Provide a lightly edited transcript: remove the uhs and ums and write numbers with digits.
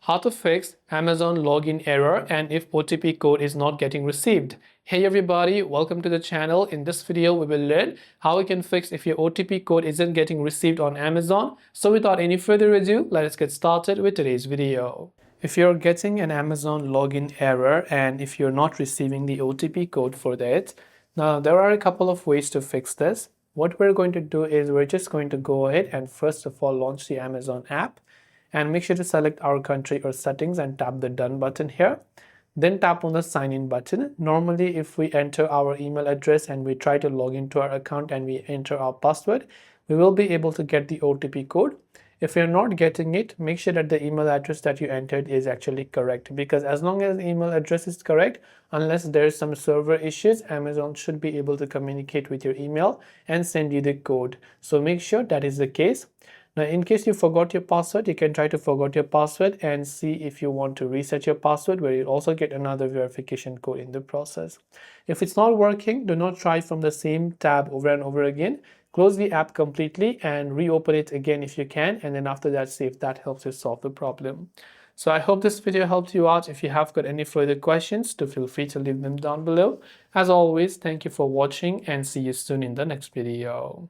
How to fix Amazon login error and if OTP code is not getting received. Hey everybody, welcome to the channel. In this video, we will learn how we can fix if your OTP code isn't getting received on Amazon. So without any further ado, let us get started with today's video. If you're getting an Amazon login error and if you're not receiving the OTP code for that, now there are a couple of ways to fix this. What we're going to do is we're just going to go ahead and first of all launch the Amazon app. And make sure to select our country or settings and tap the done button here. Then tap on the sign in button. Normally if we enter our email address and we try to log into our account and we enter our password, we will be able to get the OTP code. If you're not getting it, make sure that the email address that you entered is actually correct, because as long as the email address is correct, unless there is some server issues, Amazon should be able to communicate with your email and send you the code. So make sure that is the case. Now, in case you forgot your password, you can try to forget your password and see if you want to reset your password, where you'll also get another verification code in the process. If it's not working, do not try from the same tab over and over again. Close the app completely and reopen it again if you can, and then after that, see if that helps you solve the problem. So I hope this video helped you out. If you have got any further questions, do feel free to leave them down below. As always, thank you for watching and see you soon in the next video.